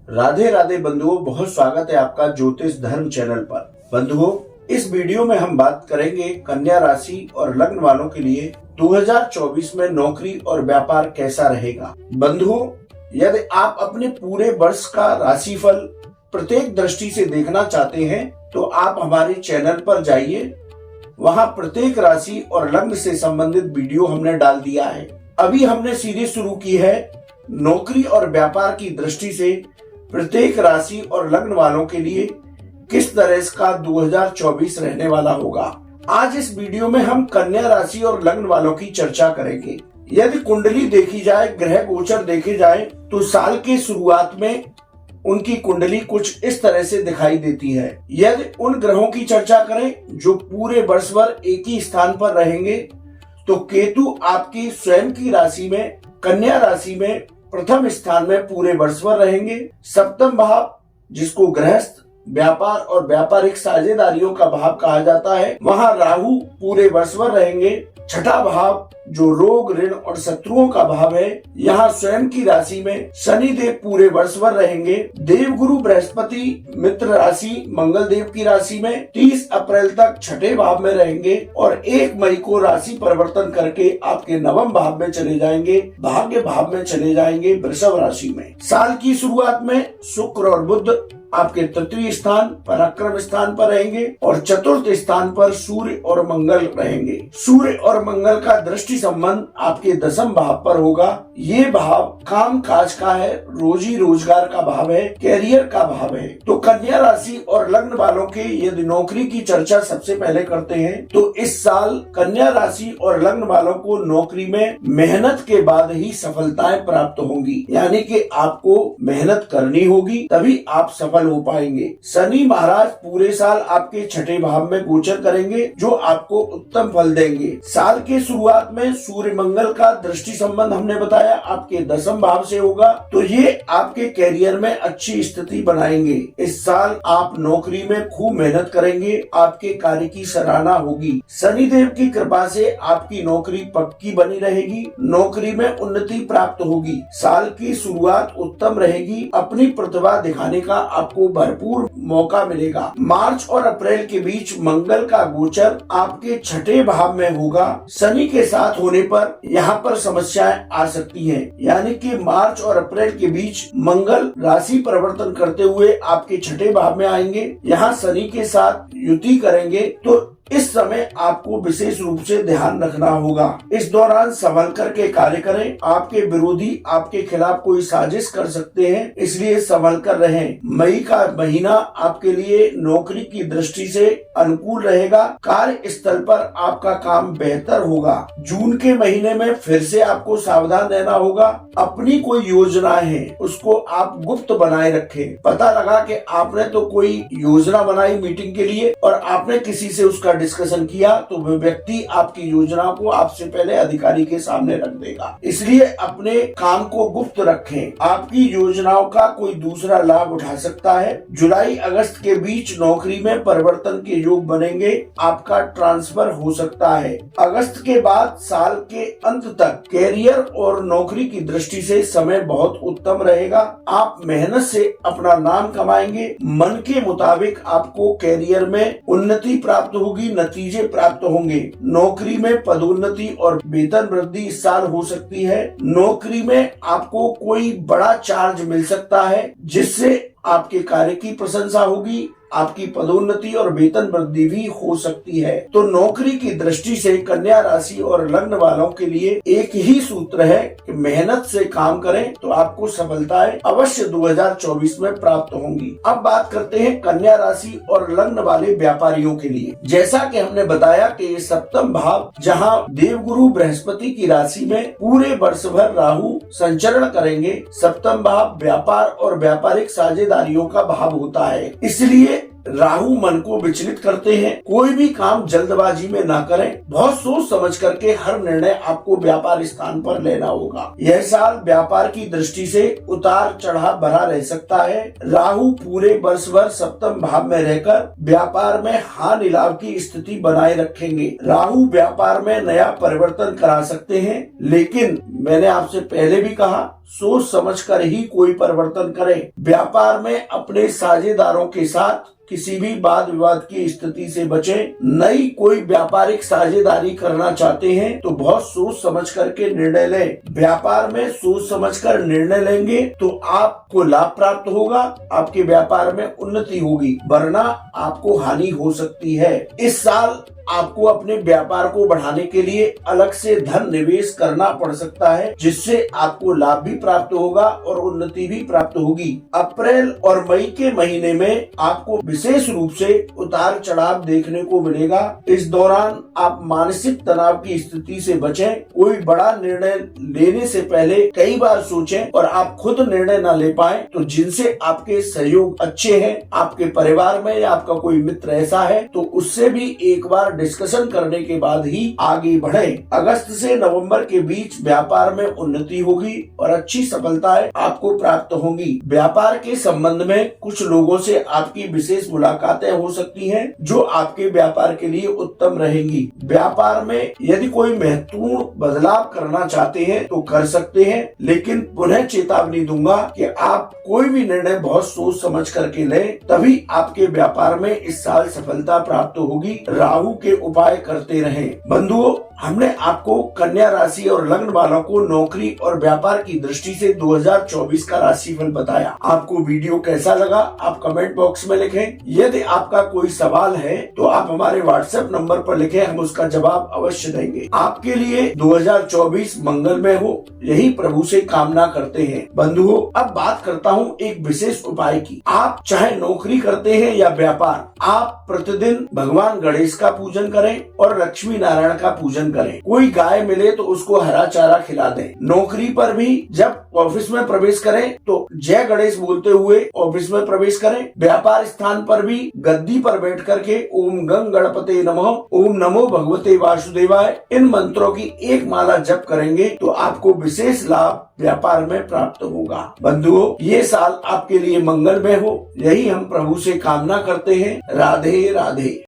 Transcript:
राधे राधे बंधुओं, बहुत स्वागत है आपका ज्योतिष धर्म चैनल पर। बंधुओं, इस वीडियो में हम बात करेंगे कन्या राशि और लग्न वालों के लिए 2024 में नौकरी और व्यापार कैसा रहेगा। बंधुओं, यदि आप अपने पूरे वर्ष का राशिफल प्रत्येक दृष्टि से देखना चाहते हैं तो आप हमारे चैनल पर जाइए। वहां प्रत्येक राशि और लग्न से संबंधित वीडियो हमने डाल दिया है। अभी हमने सीरीज शुरू की है नौकरी और व्यापार की दृष्टि से प्रत्येक राशि और लग्न वालों के लिए किस तरह का 2024 रहने वाला होगा। आज इस वीडियो में हम कन्या राशि और लग्न वालों की चर्चा करेंगे। यदि कुंडली देखी जाए, ग्रह गोचर देखे जाए तो साल की शुरुआत में उनकी कुंडली कुछ इस तरह से दिखाई देती है। यदि उन ग्रहों की चर्चा करें जो पूरे वर्ष भर एक ही स्थान पर रहेंगे तो केतु आपकी स्वयं की राशि में कन्या राशि में प्रथम स्थान में पूरे वर्ष भर रहेंगे। सप्तम भाव, जिसको गृहस्थ, व्यापार और व्यापारिक साझेदारियों का भाव कहा जाता है, वहां राहु पूरे वर्ष भर रहेंगे। छठा भाव जो रोग, ऋण और शत्रुओं का भाव है, यहाँ स्वयं की राशि में शनि देव पूरे वर्ष भर रहेंगे। देवगुरु बृहस्पति मित्र राशि मंगल देव की राशि में 30 अप्रैल तक छठे भाव में रहेंगे और 1 मई को राशि परिवर्तन करके आपके नवम भाव में चले जाएंगे, भाग्य भाव में चले जाएंगे वृषभ राशि में। साल की शुरुआत में शुक्र और बुध आपके तृतीय स्थान पराक्रम स्थान पर रहेंगे और चतुर्थ स्थान पर सूर्य और मंगल रहेंगे। सूर्य और मंगल का दृष्टि संबंध आपके दसम भाव पर होगा। ये भाव काम काज का है, रोजी रोजगार का भाव है, कैरियर का भाव है। तो कन्या राशि और लग्न वालों के यदि नौकरी की चर्चा सबसे पहले करते हैं तो इस साल कन्या राशि और लग्न वालों को नौकरी में मेहनत के बाद ही सफलताएं प्राप्त होंगी, यानी कि आपको मेहनत करनी होगी तभी आप सफल हो पाएंगे। शनि महाराज पूरे साल आपके छठे भाव में गोचर करेंगे जो आपको उत्तम फल देंगे। साल के शुरुआत में सूर्य मंगल का दृष्टि संबंध हमने बताया आपके दसम भाव से होगा, तो ये आपके कैरियर में अच्छी स्थिति बनाएंगे। इस साल आप नौकरी में खूब मेहनत करेंगे, आपके कार्य की सराहना होगी। शनि देव की कृपा से आपकी नौकरी पक्की बनी रहेगी, नौकरी में उन्नति प्राप्त होगी। साल की शुरुआत उत्तम रहेगी, अपनी प्रतिभा दिखाने का आपको भरपूर मौका मिलेगा। मार्च और अप्रैल के बीच मंगल का गोचर आपके छठे भाव में होगा। शनि के साथ होने पर यहाँ पर समस्याएं आ सकती हैं, यानी कि मार्च और अप्रैल के बीच मंगल राशि परिवर्तन करते हुए आपके छठे भाव में आएंगे, यहाँ शनि के साथ युति करेंगे, तो इस समय आपको विशेष रूप से ध्यान रखना होगा। इस दौरान संभल करके कार्य करें। आपके विरोधी आपके खिलाफ कोई साजिश कर सकते हैं, इसलिए संभल कर रहें। मई का महीना आपके लिए नौकरी की दृष्टि से अनुकूल रहेगा, कार्य स्थल पर आपका काम बेहतर होगा। जून के महीने में फिर से आपको सावधान रहना होगा। अपनी कोई योजना है उसको आप गुप्त बनाए रखें। पता लगा कि आपने तो कोई योजना बनाई मीटिंग के लिए और आपने किसी से उसका डिस्कशन किया तो वह व्यक्ति आपकी योजना को आपसे पहले अधिकारी के सामने रख देगा, इसलिए अपने काम को गुप्त रखें। आपकी योजनाओं का कोई दूसरा लाभ उठा सकता है। जुलाई अगस्त के बीच नौकरी में परिवर्तन के योग बनेंगे, आपका ट्रांसफर हो सकता है। अगस्त के बाद साल के अंत तक कैरियर और नौकरी की दृष्टि से समय बहुत उत्तम रहेगा। आप मेहनत से अपना नाम कमाएंगे, मन के मुताबिक आपको कैरियर में उन्नति प्राप्त होगी, नतीजे प्राप्त होंगे। नौकरी में पदोन्नति और वेतन वृद्धि इस साल हो सकती है। नौकरी में आपको कोई बड़ा चार्ज मिल सकता है जिससे आपके कार्य की प्रशंसा होगी, आपकी पदोन्नति और वेतन वृद्धि भी हो सकती है। तो नौकरी की दृष्टि से कन्या राशि और लग्न वालों के लिए एक ही सूत्र है कि मेहनत से काम करें तो आपको सफलताएं अवश्य 2024 में प्राप्त होंगी। अब बात करते हैं कन्या राशि और लग्न वाले व्यापारियों के लिए। जैसा कि हमने बताया कि ये सप्तम भाव जहां देवगुरु बृहस्पति की राशि में पूरे वर्ष भर राहु संचरण करेंगे, सप्तम भाव व्यापार और व्यापारिक साझेदारियों का भाव होता है, इसलिए राहु मन को विचलित करते हैं। कोई भी काम जल्दबाजी में ना करें, बहुत सोच समझ करके हर निर्णय आपको व्यापार स्थान पर लेना होगा। यह साल व्यापार की दृष्टि से उतार चढ़ाव भरा रह सकता है। राहु पूरे वर्ष भर सप्तम भाव में रहकर व्यापार में हानि लाभ की स्थिति बनाए रखेंगे। राहु व्यापार में नया परिवर्तन करा सकते हैं, लेकिन मैंने आपसे पहले भी कहा, सोच समझ कर ही कोई परिवर्तन करें। व्यापार में अपने साझेदारों के साथ किसी भी वाद विवाद की स्थिति से बचें। नई कोई व्यापारिक साझेदारी करना चाहते हैं तो बहुत सोच समझ करके निर्णय लें। व्यापार में सोच समझकर निर्णय लेंगे तो आपको लाभ प्राप्त होगा, आपके व्यापार में उन्नति होगी, वरना आपको हानि हो सकती है। इस साल आपको अपने व्यापार को बढ़ाने के लिए अलग से धन निवेश करना पड़ सकता है, जिससे आपको लाभ भी प्राप्त होगा और उन्नति भी प्राप्त होगी। अप्रैल और मई के महीने में आपको विशेष रूप से उतार चढ़ाव देखने को मिलेगा। इस दौरान आप मानसिक तनाव की स्थिति से बचें। कोई बड़ा निर्णय लेने से पहले कई बार सोचें, और आप खुद निर्णय न ले पाए तो जिनसे आपके सहयोग अच्छे हैं, आपके परिवार में या आपका कोई मित्र ऐसा है, तो उससे भी एक बार डिस्कशन करने के बाद ही आगे बढ़ें। अगस्त से नवंबर के बीच व्यापार में उन्नति होगी और अच्छी सफलताएं आपको प्राप्त होंगी। व्यापार के संबंध में कुछ लोगों से आपकी विशेष मुलाकातें हो सकती हैं, जो आपके व्यापार के लिए उत्तम रहेंगी। व्यापार में यदि कोई महत्वपूर्ण बदलाव करना चाहते हैं तो कर सकते हैं, लेकिन पुनः चेतावनी दूंगा कि आप कोई भी निर्णय बहुत सोच समझ करके लें, तभी आपके व्यापार में इस साल सफलता प्राप्त होगी। राहु के उपाय करते रहें। बंधुओं, हमने आपको कन्या राशि और लग्न वालों को नौकरी और व्यापार की दृष्टि से 2024 का राशिफल बताया। आपको वीडियो कैसा लगा आप कमेंट बॉक्स में लिखें। यदि आपका कोई सवाल है तो आप हमारे व्हाट्सएप नंबर पर लिखें, हम उसका जवाब अवश्य देंगे। आपके लिए 2024 मंगलमय हो, यही प्रभु से कामना करते हैं। बंधुओं, अब बात करता हूँ एक विशेष उपाय की। आप चाहे नौकरी करते हैं या व्यापार, आप प्रतिदिन भगवान गणेश का पूजन करें और लक्ष्मी नारायण का पूजन करें। कोई गाय मिले तो उसको हरा चारा खिला दें। नौकरी पर भी जब ऑफिस में प्रवेश करें तो जय गणेश बोलते हुए ऑफिस में प्रवेश करें। व्यापार स्थान पर भी गद्दी पर बैठ करके ओम गंग गणपते नमः, ओम नमो भगवते वासुदेवाय, इन मंत्रों की एक माला जप करेंगे तो आपको विशेष लाभ व्यापार में प्राप्त होगा। बंधुओं, ये साल आपके लिए मंगलमय हो, यही हम प्रभु से कामना करते हैं। राधे राधे।